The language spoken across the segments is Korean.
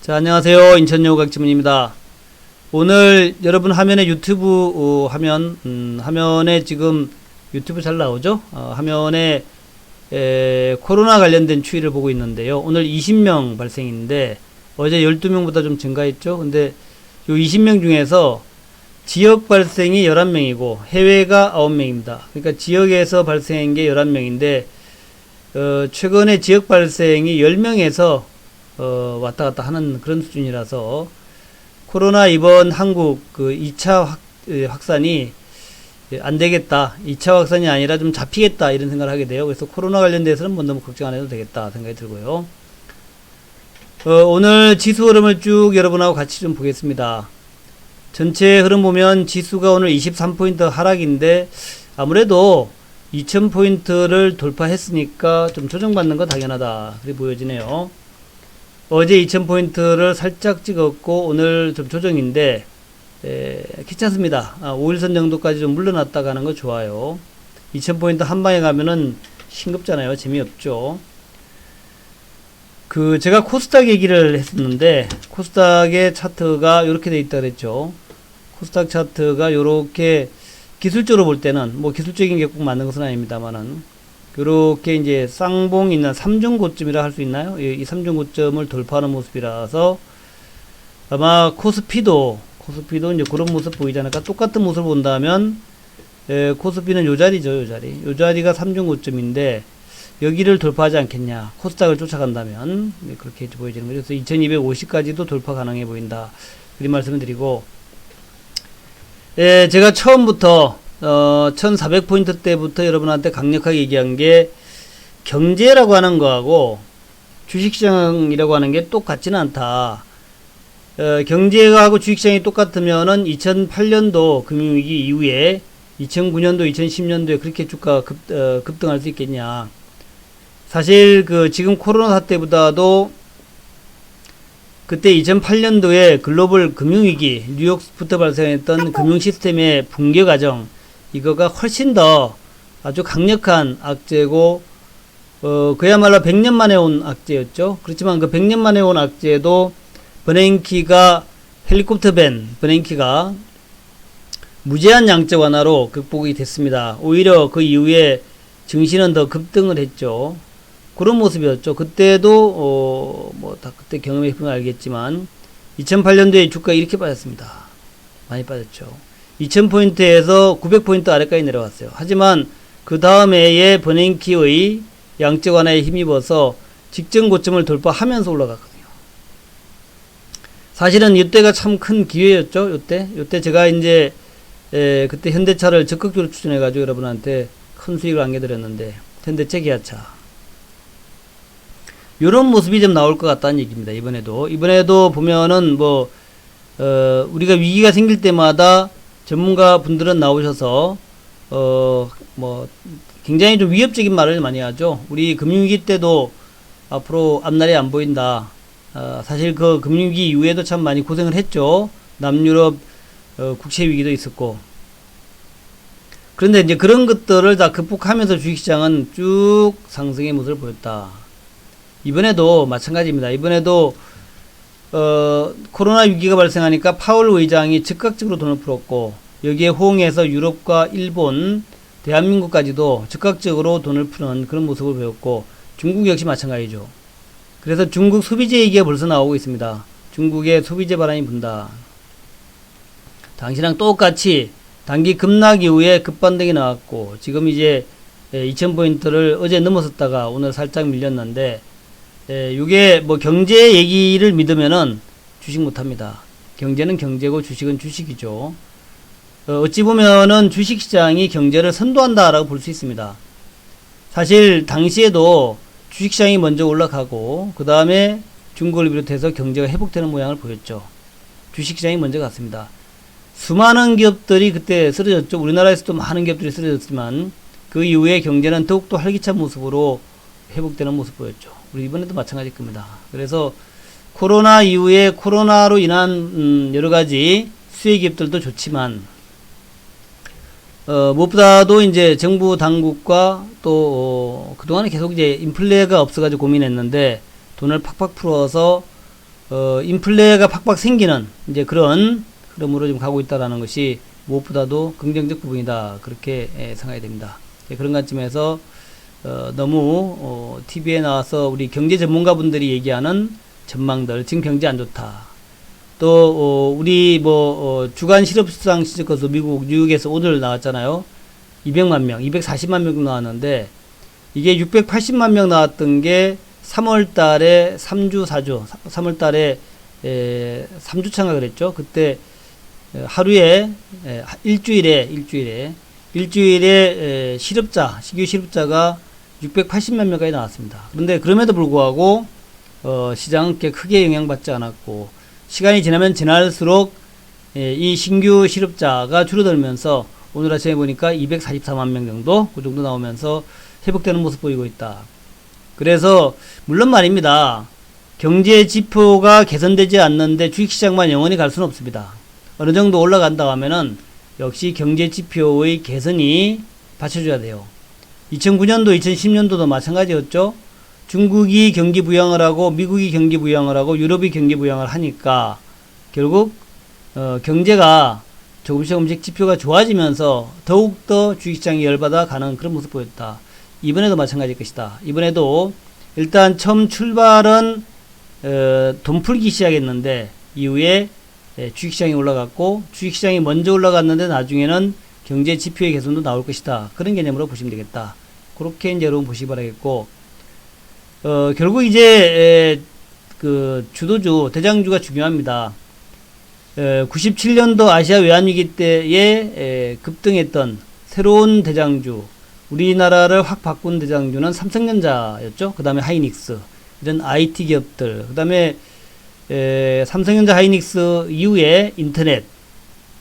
자, 안녕하세요. 인천여고 각지문입니다. 오늘 여러분 화면에 유튜브 화면에 지금 유튜브 잘 나오죠? 화면에 코로나 관련된 추이를 보고 있는데요. 오늘 20명 발생인데 어제 12명보다 좀 증가했죠. 근데 요 20명 중에서 지역 발생이 11명이고 해외가 9명입니다. 그러니까 지역에서 발생한 게 11명인데 최근에 지역 발생이 10명에서 왔다 갔다 하는 그런 수준이라서 코로나 이번 한국 그 2차 확산이 안 되겠다. 2차 확산이 아니라 좀 잡히겠다. 이런 생각을 하게 돼요. 그래서 코로나 관련돼서는 뭐 너무 걱정 안 해도 되겠다 생각이 들고요. 오늘 지수 흐름을 쭉 여러분하고 같이 좀 보겠습니다. 전체 흐름 보면 지수가 오늘 23포인트 하락인데 아무래도 2000포인트를 돌파했으니까 좀 조정받는 거 당연하다. 그렇게 보여지네요. 어제 2000포인트를 살짝 찍었고 오늘 좀 조정인데 괜찮습니다. 5일선 정도까지 좀 물러났다 가는 거 좋아요. 2000포인트 한 방에 가면은 싱겁잖아요. 재미없죠. 제가 코스닥 얘기를 했었는데 코스닥의 차트가 이렇게 돼 있다 그랬죠. 코스닥 차트가 요렇게 기술적으로 볼 때는 뭐 기술적인 게 꼭 맞는 것은 아닙니다만은 요렇게 이제 쌍봉 있는 3중 고점이라 할 수 있나요? 이 3중 고점을 돌파하는 모습이라서 아마 코스피도 이제 그런 모습 보이지 않을까? 똑같은 모습을 본다면 코스피는 요 자리죠, 요 자리. 요 자리가 3중 고점인데 여기를 돌파하지 않겠냐? 코스닥을 쫓아간다면 그렇게 보여지는 거죠. 그래서 2250까지도 돌파 가능해 보인다. 그런 말씀을 드리고 제가 처음부터 1400포인트 때부터 여러분한테 강력하게 얘기한 게 경제라고 하는 거하고 주식시장이라고 하는 게 똑같지는 않다. 경제하고 주식시장이 똑같으면은 2008년도 금융위기 이후에 2009년도, 2010년도에 그렇게 주가 급등할 수 있겠냐. 사실 지금 코로나 사태보다도 그때 2008년도에 글로벌 금융위기, 뉴욕부터 발생했던 금융 시스템의 붕괴 과정, 이거가 훨씬 더 아주 강력한 악재고, 그야말로 100년 만에 온 악재였죠. 그렇지만 그 100년 만에 온 악재도 헬리콥터 밴 버냉키가 무제한 양적 완화로 극복이 됐습니다. 오히려 그 이후에 증시는 더 급등을 했죠. 그런 모습이었죠. 그때도 다 그때 경험해 보면 알겠지만 2008년도에 주가 이렇게 빠졌습니다. 많이 빠졌죠. 2000포인트에서 900포인트 아래까지 내려왔어요. 하지만 그 다음 해에 버냉키의 양적 완화에 힘입어서 직전 고점을 돌파하면서 올라갔거든요. 사실은 이때가 참 큰 기회였죠. 요때 제가 이제 그때 현대차를 적극적으로 추천해 가지고 여러분한테 큰 수익을 안겨드렸는데 현대차, 기아차 요런 모습이 좀 나올 것 같다는 얘기입니다. 이번에도 보면은 우리가 위기가 생길 때마다 전문가 분들은 나오셔서 굉장히 좀 위협적인 말을 많이 하죠. 우리 금융위기 때도 앞으로 앞날이 안 보인다. 사실 그 금융위기 이후에도 참 많이 고생을 했죠. 남유럽 국채 위기도 있었고. 그런데 이제 그런 것들을 다 극복하면서 주식시장은 쭉 상승의 모습을 보였다. 이번에도 마찬가지입니다. 이번에도 코로나 위기가 발생하니까 파월 의장이 즉각적으로 돈을 풀었고 여기에 호응해서 유럽과 일본, 대한민국까지도 즉각적으로 돈을 푸는 그런 모습을 보였고 중국 역시 마찬가지죠. 그래서 중국 소비재 얘기가 벌써 나오고 있습니다. 중국의 소비재 바람이 분다. 당시랑 똑같이 단기 급락 이후에 급반등이 나왔고 지금 이제 2000포인트를 어제 넘어섰다가 오늘 살짝 밀렸는데 이게 경제 얘기를 믿으면은 주식 못합니다. 경제는 경제고 주식은 주식이죠. 어찌 보면은 주식시장이 경제를 선도한다라고 볼 수 있습니다. 사실 당시에도 주식시장이 먼저 올라가고 그 다음에 중국을 비롯해서 경제가 회복되는 모양을 보였죠. 주식시장이 먼저 갔습니다. 수많은 기업들이 그때 쓰러졌죠. 우리나라에서도 많은 기업들이 쓰러졌지만 그 이후에 경제는 더욱더 활기찬 모습으로 회복되는 모습 보였죠. 우리 이번에도 마찬가지일 겁니다. 그래서 코로나 이후에 코로나로 인한 여러가지 수혜 기업들도 좋지만 무엇보다도 이제 정부 당국과 또 그동안에 계속 이제 인플레가 없어가지고 고민했는데 돈을 팍팍 풀어서 인플레가 팍팍 생기는 이제 그런 흐름으로 좀 가고 있다라는 것이 무엇보다도 긍정적 부분이다. 그렇게 생각이 됩니다. 그런 관점에서 너무 TV에 나와서 우리 경제 전문가분들이 얘기하는 전망들, 지금 경제 안 좋다. 또 우리 주간 실업수당 실질 건수 미국 뉴욕에서 오늘 나왔잖아요. 200만 명, 240만 명 나왔는데 이게 680만 명 나왔던 게 3월 달에 3주, 4주, 3월 달에 3주차인가 그랬죠. 그때 하루에 일주일에 실업자, 신규 실업자가 680만 명까지 나왔습니다. 그런데 그럼에도 불구하고 시장은 꽤 크게 영향받지 않았고 시간이 지나면 지날수록 이 신규 실업자가 줄어들면서 오늘 아침에 보니까 244만 명 정도 그 정도 나오면서 회복되는 모습 보이고 있다. 그래서 물론 말입니다. 경제 지표가 개선되지 않는데 주식시장만 영원히 갈 수는 없습니다. 어느 정도 올라간다 하면은 역시 경제 지표의 개선이 받쳐줘야 돼요. 2009년도, 2010년도도 마찬가지였죠. 중국이 경기 부양을 하고 미국이 경기 부양을 하고 유럽이 경기 부양을 하니까 결국 경제가 조금씩 지표가 좋아지면서 더욱더 주식시장이 열받아 가는 그런 모습 보였다. 이번에도 마찬가지일 것이다. 이번에도 일단 처음 출발은 돈 풀기 시작했는데 이후에 주식시장이 올라갔고 주식시장이 먼저 올라갔는데 나중에는 경제 지표의 개선도 나올 것이다. 그런 개념으로 보시면 되겠다. 그렇게 이제 여러분 보시기 바라겠고 결국 이제 그 주도주 대장주가 중요합니다. 97년도 아시아 외환위기 때에 급등했던 새로운 대장주 우리나라를 확 바꾼 대장주는 삼성전자였죠. 그 다음에 하이닉스 이런 IT 기업들 그 다음에 삼성전자 하이닉스 이후에 인터넷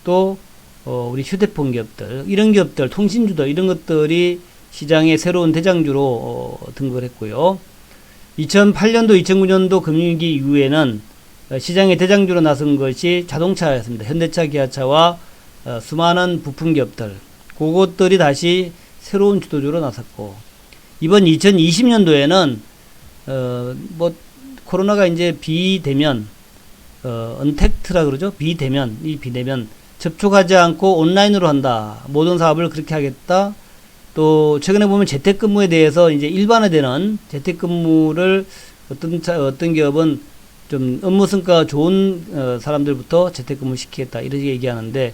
또 우리 휴대폰 기업들 이런 기업들 통신주들 이런 것들이 시장의 새로운 대장주로 등극을 했고요. 2008년도 2009년도 금융위기 이후에는 시장의 대장주로 나선 것이 자동차였습니다. 현대차 기아차와 수많은 부품 기업들 그것들이 다시 새로운 주도주로 나섰고 이번 2020년도에는 코로나가 이제 비대면 언택트라 그러죠. 비대면 접촉하지 않고 온라인으로 한다. 모든 사업을 그렇게 하겠다. 또 최근에 보면 재택근무에 대해서 이제 일반화되는 재택근무를 어떤 기업은 좀 업무 성과가 좋은 사람들부터 재택근무 시키겠다 이렇게 얘기하는데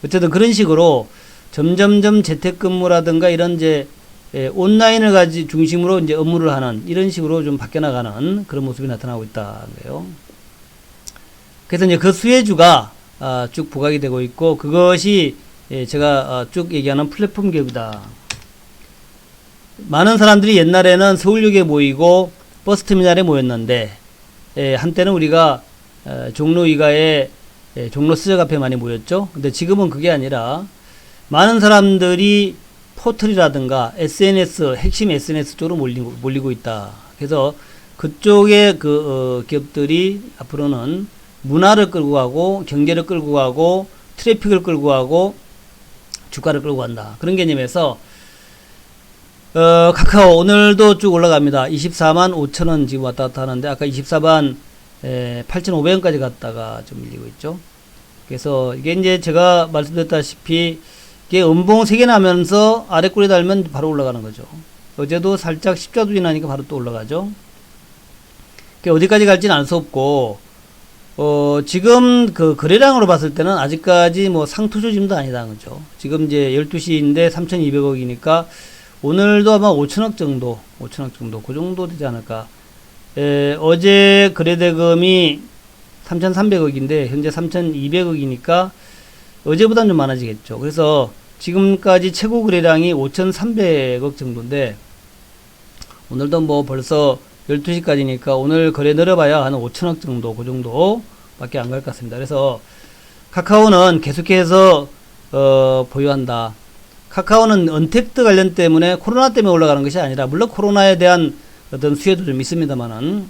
어쨌든 그런 식으로 점점점 재택근무라든가 이런 이제 온라인을 중심으로 이제 업무를 하는 이런 식으로 좀 바뀌어나가는 그런 모습이 나타나고 있다는 거예요. 그래서 이제 그 수혜주가 쭉 부각이 되고 있고 그것이 제가 쭉 얘기하는 플랫폼 기업이다. 많은 사람들이 옛날에는 서울역에 모이고 버스터미널에 모였는데 한때는 우리가 종로 이가에 종로 스저 카페에 많이 모였죠. 근데 지금은 그게 아니라 많은 사람들이 포털이라든가 SNS 핵심 SNS 쪽으로 몰리고 있다. 그래서 그쪽에 기업들이 앞으로는 문화를 끌고 가고 경제를 끌고 가고 트래픽을 끌고 가고 주가를 끌고 간다. 그런 개념에서 카카오 오늘도 쭉 올라갑니다. 24만 5천원 지금 왔다 갔다 하는데 아까 24만 8,500원까지 갔다가 좀 밀리고 있죠. 그래서 이게 이제 제가 말씀드렸다시피 이게 음봉 3개 나면서 아래 꿀에 달면 바로 올라가는 거죠. 어제도 살짝 십자도 지나니까 바로 또 올라가죠. 어디까지 갈지는 알 수 없고 지금 그 거래량으로 봤을 때는 아직까지 뭐 상투조짐도 아니다 그죠. 지금 이제 12시인데 3,200억이니까 오늘도 아마 5천억 정도 그 정도 되지 않을까. 어제 거래대금이 3,300억인데 현재 3,200억이니까 어제보다는 좀 많아지겠죠. 그래서 지금까지 최고 거래량이 5,300억 정도인데 오늘도 뭐 벌써 12시까지니까 오늘 거래 늘어봐야 한 5천억 정도 그 정도 밖에 안 갈 것 같습니다. 그래서 카카오는 계속해서 보유한다. 카카오는 언택트 관련 때문에 코로나 때문에 올라가는 것이 아니라 물론 코로나에 대한 어떤 수혜도 좀 있습니다만은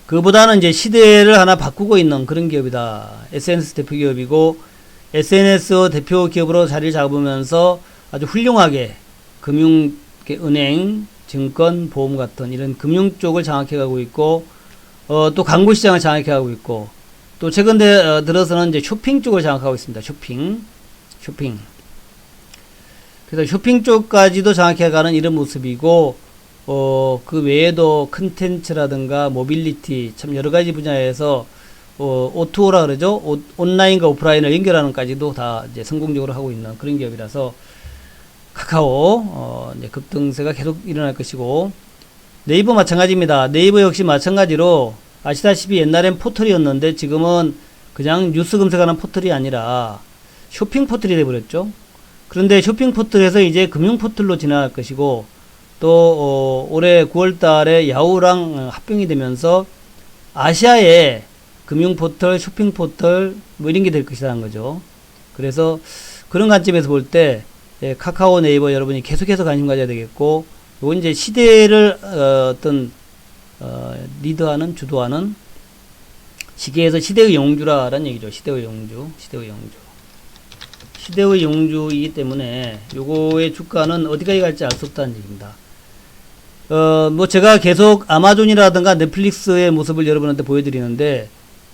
그보다는 이제 시대를 하나 바꾸고 있는 그런 기업이다. SNS 대표 기업이고 SNS 대표 기업으로 자리를 잡으면서 아주 훌륭하게 은행, 증권, 보험 같은 이런 금융 쪽을 장악해 가고 있고 또 광고 시장을 장악해 가고 있고, 또 최근 들어서는 이제 쇼핑 쪽을 장악하고 있습니다. 쇼핑. 그래서 쇼핑 쪽까지도 장악해 가는 이런 모습이고, 그 외에도 컨텐츠라든가 모빌리티, 참 여러 가지 분야에서, O2O라 그러죠? 온라인과 오프라인을 연결하는까지도 다 이제 성공적으로 하고 있는 그런 기업이라서, 카카오, 이제 급등세가 계속 일어날 것이고, 네이버 마찬가지입니다. 네이버 역시 마찬가지로, 아시다시피 옛날엔 포털이었는데 지금은 그냥 뉴스 검색하는 포털이 아니라 쇼핑 포털이 되어버렸죠. 그런데 쇼핑 포털에서 이제 금융 포털로 진화할 것이고, 또 올해 9월 달에 야후랑 합병이 되면서 아시아의 금융 포털, 쇼핑 포털 뭐 이런 게 될 것이라는 거죠. 그래서 그런 관점에서 볼 때 카카오, 네이버 여러분이 계속해서 관심 가져야 되겠고, 요건 이제 시대를 리드하는, 주도하는, 시계에서 시대의 영주라는 얘기죠. 시대의 영주. 시대의 영주이기 때문에 요거의 주가는 어디까지 갈지 알 수 없다는 얘기입니다. 뭐 제가 계속 아마존이라든가 넷플릭스의 모습을 여러분한테 보여드리는데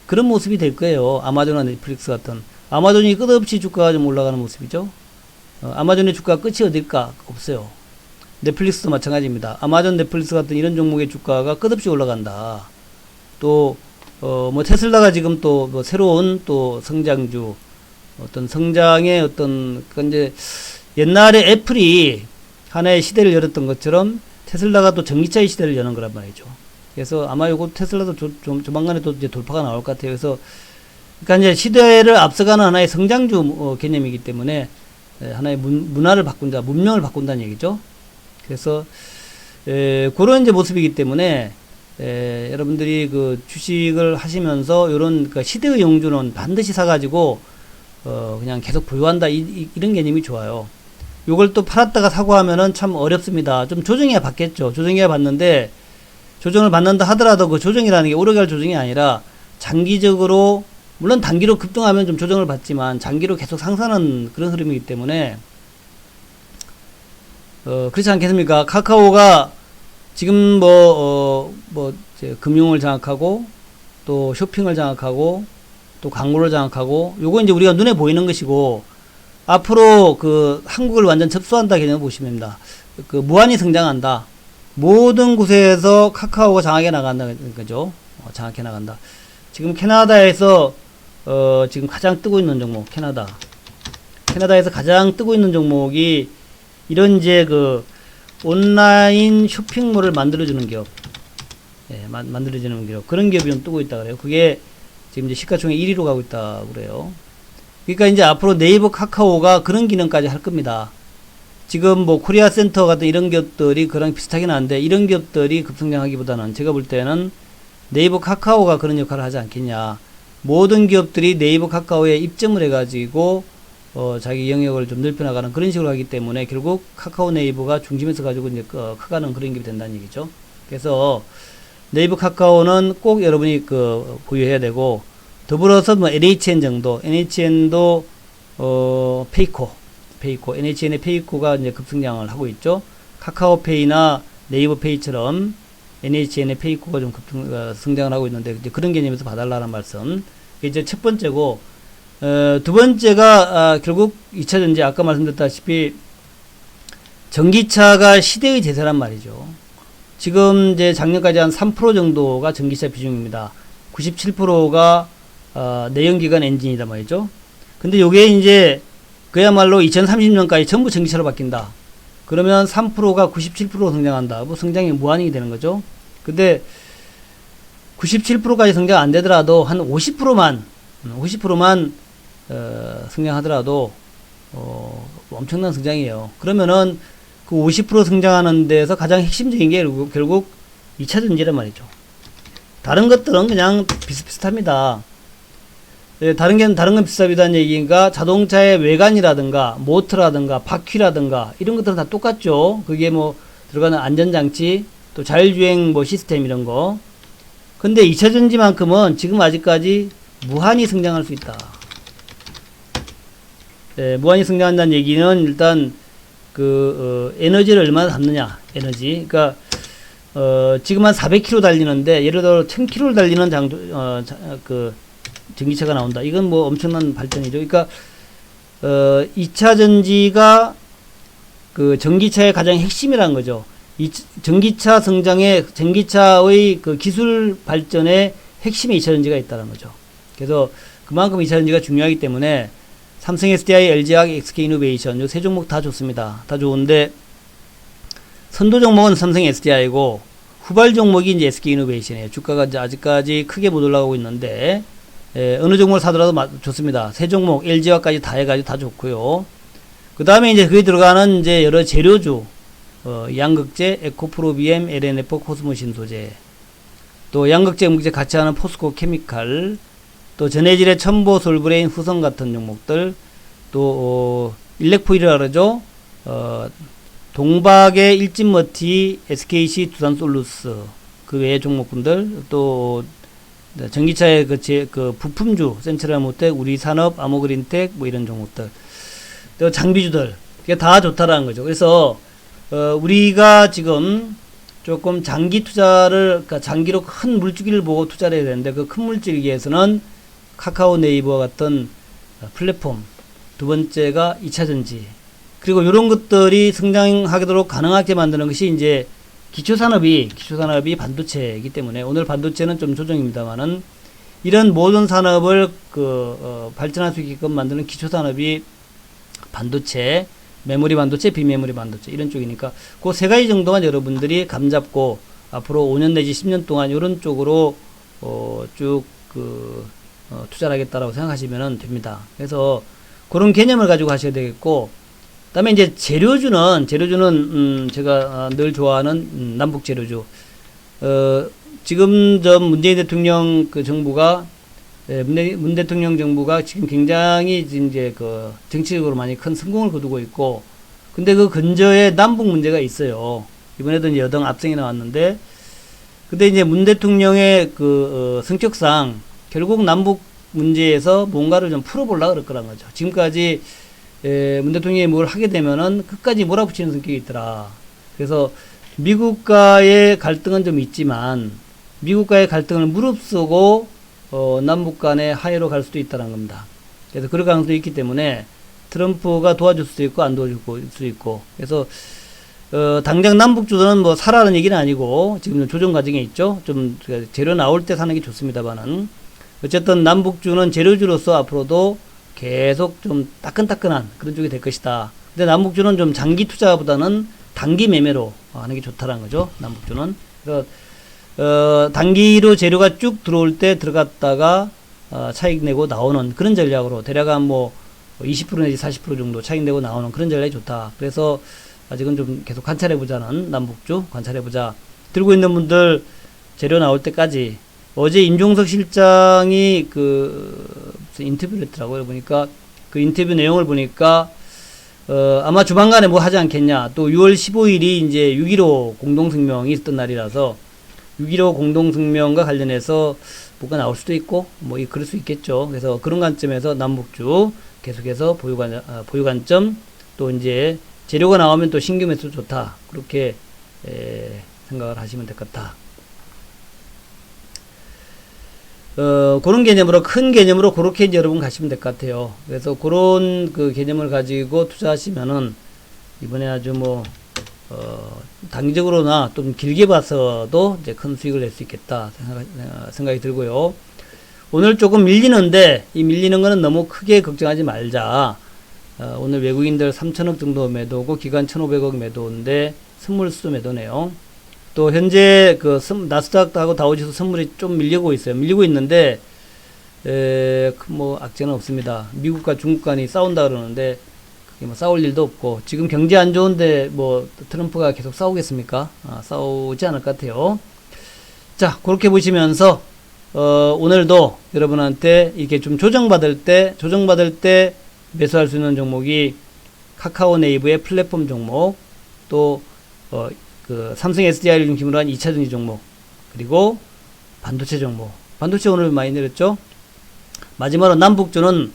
그런 모습이 될 거예요. 아마존과 넷플릭스 같은. 아마존이 끝없이 주가가 좀 올라가는 모습이죠. 아마존의 주가 끝이 어딜까? 없어요. 넷플릭스도 마찬가지입니다. 아마존, 넷플릭스 같은 이런 종목의 주가가 끝없이 올라간다. 또, 뭐 테슬라가 지금 또 뭐 새로운 또 성장주, 어떤 성장의 어떤, 이제 옛날에 애플이 하나의 시대를 열었던 것처럼 테슬라가 또 전기차의 시대를 여는 거란 말이죠. 그래서 아마 요거 테슬라도 조만간에 또 이제 돌파가 나올 것 같아요. 그래서, 그러니까 이제 시대를 앞서가는 하나의 성장주 개념이기 때문에 하나의 문화를 바꾼다, 문명을 바꾼다는 얘기죠. 그래서 그런 이제 모습이기 때문에 여러분들이 그 주식을 하시면서 요런 그 시대의 영주는 반드시 사가지고 그냥 계속 보유한다 이런 개념이 좋아요. 요걸 또 팔았다가 사고 하면은 참 어렵습니다. 좀 조정해야 받겠죠. 조정해야 받는데 조정을 받는다 하더라도 그 조정이라는 게 오래 갈 조정이 아니라 장기적으로, 물론 단기로 급등하면 좀 조정을 받지만 장기로 계속 상승하는 그런 흐름이기 때문에 그렇지 않겠습니까? 카카오가 지금 이제 금융을 장악하고, 또 쇼핑을 장악하고, 또 광고를 장악하고, 요거 이제 우리가 눈에 보이는 것이고, 앞으로 그 한국을 완전 접수한다 개념을 보시면 됩니다. 그 무한히 성장한다. 모든 곳에서 카카오가 장악해 나간다는 거죠. 장악해 나간다. 지금 캐나다에서, 지금 가장 뜨고 있는 종목, 캐나다에서 가장 뜨고 있는 종목이 이런 이제 그 온라인 쇼핑몰을 만들어주는 기업, 만들어주는 기업, 그런 기업이 좀 뜨고 있다 그래요. 그게 지금 이제 시가총액 1위로 가고 있다 그래요. 그러니까 이제 앞으로 네이버, 카카오가 그런 기능까지 할 겁니다. 지금 뭐 코리아 센터 같은 이런 기업들이 그랑 비슷하긴 한데 이런 기업들이 급성장하기보다는 제가 볼 때는 네이버, 카카오가 그런 역할을 하지 않겠냐. 모든 기업들이 네이버, 카카오에 입점을 해가지고 자기 영역을 좀 넓혀나가는 그런 식으로 하기 때문에 결국 카카오, 네이버가 중심에서 가지고 이제 커가는 그런 게 된다는 얘기죠. 그래서 네이버, 카카오는 꼭 여러분이 보유해야 되고, 더불어서 뭐 NHN 정도, NHN도 페이코, NHN의 페이코가 이제 급성장을 하고 있죠. 카카오페이나 네이버페이처럼 NHN의 페이코가 좀 성장을 하고 있는데 이제 그런 개념에서 봐달라는 말씀. 이제 첫 번째고, 두 번째가 결국 2차전지, 아까 말씀드렸다시피 전기차가 시대의 대세란 말이죠. 지금 이제 작년까지 한 3% 정도가 전기차 비중입니다. 97%가 내연기관 엔진이다 말이죠. 근데 요게 이제 그야말로 2030년까지 전부 전기차로 바뀐다. 그러면 3%가 97% 성장한다. 뭐 성장이 무한히 되는 거죠. 근데 97%까지 성장 안 되더라도 한 50%만 성장하더라도 엄청난 성장이에요. 그러면은 그 50% 성장하는 데서 가장 핵심적인 게 결국 2차 전지란 말이죠. 다른 것들은 그냥 비슷비슷합니다. 다른 건 비슷하다는 얘기가 자동차의 외관이라든가 모터라든가 바퀴라든가 이런 것들은 다 똑같죠. 그게 뭐 들어가는 안전장치, 또 자율주행 뭐 시스템 이런 거. 근데 2차 전지만큼은 지금 아직까지 무한히 성장할 수 있다. 무한히 성장한다는 얘기는 일단 에너지를 얼마나 담느냐, 에너지. 그러니까 지금 한 400km 달리는데 예를 들어 1000km를 달리는 그 전기차가 나온다. 이건 뭐 엄청난 발전이죠. 그러니까 2차 전지가 그 전기차의 가장 핵심이라는 거죠. 이 전기차 성장에 전기차의 그 기술 발전에 핵심에 2차 전지가 있다는 거죠. 그래서 그만큼 2차 전지가 중요하기 때문에 삼성 SDI, LG화학, SK이노베이션 요 세 종목 다 좋습니다. 다 좋은데 선도 종목은 삼성 SDI고 후발 종목이 이제 SK이노베이션이에요. 주가가 이제 아직까지 크게 못 올라가고 있는데 어느 종목을 사더라도 좋습니다. 세 종목 LG화까지 다 해가지고 다 좋고요. 그 다음에 이제 그에 들어가는 이제 여러 재료주 양극재, 에코프로비엠, LNF, 코스모 신소재, 또 양극재, 음극재 같이 하는 포스코 케미칼, 또 전해질의 첨보, 솔브레인, 후성 같은 종목들, 또 일렉포일이라 그러죠. 동박의 일진머티, SKC, 두산솔루스 그 외의 종목군들, 또 전기차의 그 부품주, 센트럴모텍, 우리산업, 아모그린텍 뭐 이런 종목들, 또 장비주들 이게 다 좋다라는 거죠. 그래서 우리가 지금 조금 장기 투자를, 그러니까 장기로 큰 물줄기를 보고 투자를 해야 되는데 그 큰 물줄기에서는 카카오 네이버와 같은 플랫폼, 두 번째가 2차 전지, 그리고 이런 것들이 성장하도록 가능하게 만드는 것이 이제 기초산업이 반도체이기 때문에 오늘 반도체는 좀 조정입니다만은 이런 모든 산업을 발전할 수 있게끔 만드는 기초산업이 반도체, 메모리 반도체, 비메모리 반도체 이런 쪽이니까 그 세 가지 정도만 여러분들이 감잡고 앞으로 5년 내지 10년 동안 이런 쪽으로 쭉 투자를 하겠다라고 생각하시면 됩니다. 그래서 그런 개념을 가지고 하셔야 되겠고, 그다음에 이제 재료주는 제가 늘 좋아하는 남북 재료주. 지금 문재인 대통령 정부가 문 대통령 정부가 지금 굉장히 이제 정치적으로 많이 큰 성공을 거두고 있고, 근데 그 근저에 남북 문제가 있어요. 이번에도 이제 여당 압승이 나왔는데, 근데 이제 문 대통령의 성격상 결국 남북 문제에서 뭔가를 좀 풀어보려고 그럴 거란 거죠. 지금까지 문 대통령이 뭘 하게 되면은 끝까지 몰아붙이는 성격이 있더라. 그래서 미국과의 갈등은 좀 있지만 미국과의 갈등을 무릅쓰고 남북 간의 화해로 갈 수도 있다는 겁니다. 그래서 그럴 가능성도 있기 때문에 트럼프가 도와줄 수도 있고 안 도와줄 수도 있고, 그래서 당장 남북주도는 뭐 사라는 얘기는 아니고 지금 조정 과정에 있죠. 좀 재료 나올 때 사는 게 좋습니다만은 어쨌든 남북주는 재료주로서 앞으로도 계속 좀 따끈따끈한 그런 쪽이 될 것이다. 근데 남북주는 좀 장기 투자보다는 단기 매매로 하는 게 좋다라는 거죠. 남북주는. 그래서 단기로 재료가 쭉 들어올 때 들어갔다가 차익 내고 나오는 그런 전략으로 대략 한 뭐 20% 내지 40% 정도 차익 내고 나오는 그런 전략이 좋다. 그래서 아직은 좀 계속 관찰해보자는 남북주 관찰해보자. 들고 있는 분들 재료 나올 때까지. 어제 임종석 실장이 무슨 인터뷰를 했더라고요. 보니까 그 인터뷰 내용을 보니까 아마 조만간에 뭐 하지 않겠냐. 또 6월 15일이 이제 6.15 공동성명이 있었던 날이라서 6.15 공동성명과 관련해서 뭐가 나올 수도 있고 뭐 그럴 수 있겠죠. 그래서 그런 관점에서 남북주 계속해서 보유 관점, 또 이제 재료가 나오면 또 신규 매수 좋다. 그렇게 생각을 하시면 될 것 같다. 그런 개념으로, 큰 개념으로 그렇게 이제 여러분 가시면 될 것 같아요. 그래서 그런 개념을 가지고 투자하시면은 이번에 아주 단기적으로나 좀 길게 봐서도 이제 큰 수익을 낼 수 있겠다 생각이 들고요. 오늘 조금 밀리는데 이 밀리는 거는 너무 크게 걱정하지 말자. 오늘 외국인들 3천억 정도 매도고 기관 1,500억 매도인데 선물수도 매도네요. 또 현재 나스닥하고 다우지수 선물이 좀 밀리고 있어요. 밀리고 있는데 악재는 없습니다. 미국과 중국 간이 싸운다 그러는데 그게 싸울 일도 없고, 지금 경제 안 좋은데 트럼프가 계속 싸우겠습니까? 싸우지 않을 것 같아요. 자, 그렇게 보시면서 오늘도 여러분한테 이렇게 좀 조정받을 때 매수할 수 있는 종목이 카카오 네이버의 플랫폼 종목, 또 삼성 SDI를 중심으로 한 2차 전지 종목, 그리고 반도체 종목. 반도체 오늘 많이 내렸죠. 마지막으로 남북주는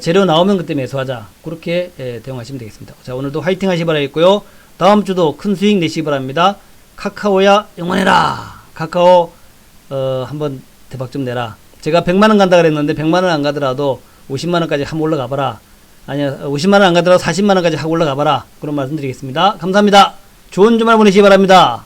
재료 나오면 그때 매수하자. 그렇게 대응하시면 되겠습니다. 자, 오늘도 화이팅 하시기 바라겠고요. 다음 주도 큰 수익 내시기 바랍니다. 카카오야 영원해라. 카카오 한번 대박 좀 내라. 제가 100만원 간다 그랬는데 100만원 안 가더라도 50만원까지 한번 올라가 봐라. 아니야 50만원 안 가더라도 40만원까지 하고 올라가 봐라. 그런 말씀 드리겠습니다. 감사합니다. 좋은 주말 보내시기 바랍니다.